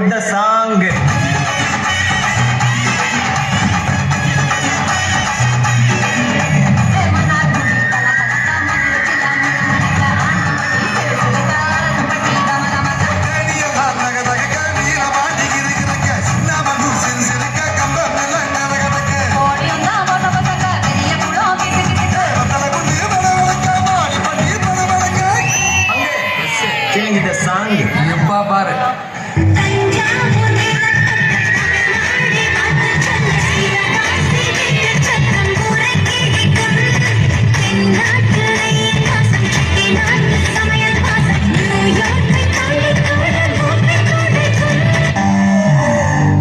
with the song. Change the song. எப்பா பாரு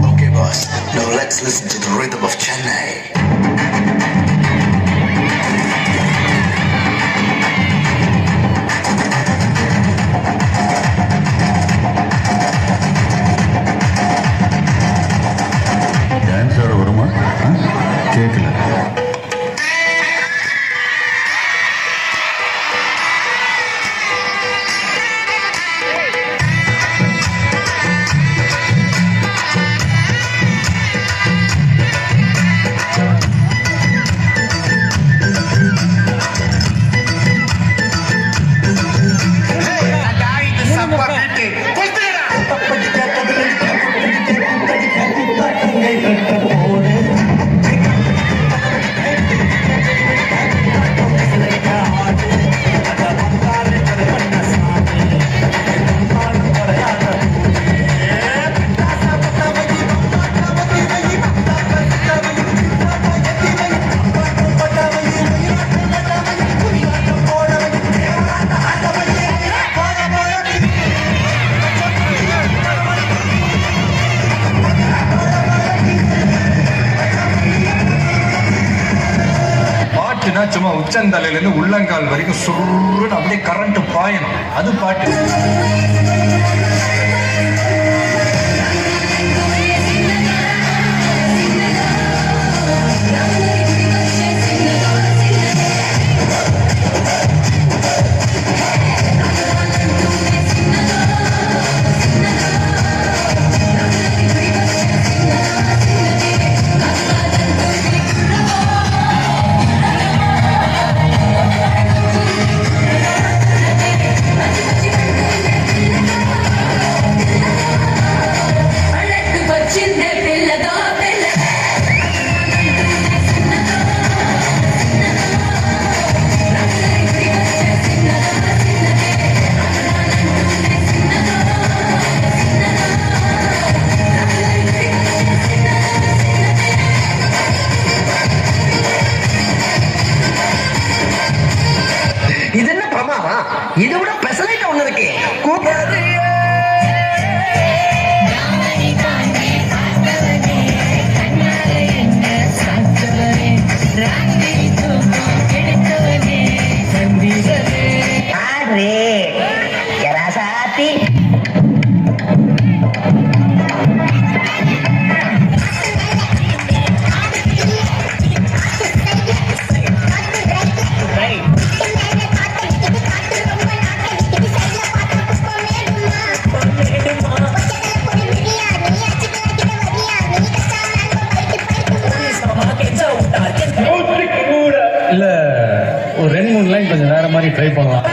Okay, boss. Now let's listen to the rhythm of Chennai. கேட்கல சும்மா உச்சந்தலையில இருந்து உள்ளங்கால் வரைக்கும் சுருன்னு அப்படியே கரண்ட் பாயணும் அது பாட்டு இது என்ன பிரமாதம்? இதை விட பெசலைட் ஒண்ணு இருக்கு. இல்ல ஒரு 2-3 லைன் கொஞ்சம் வேற மாதிரி ட்ரை பண்ணலாம்.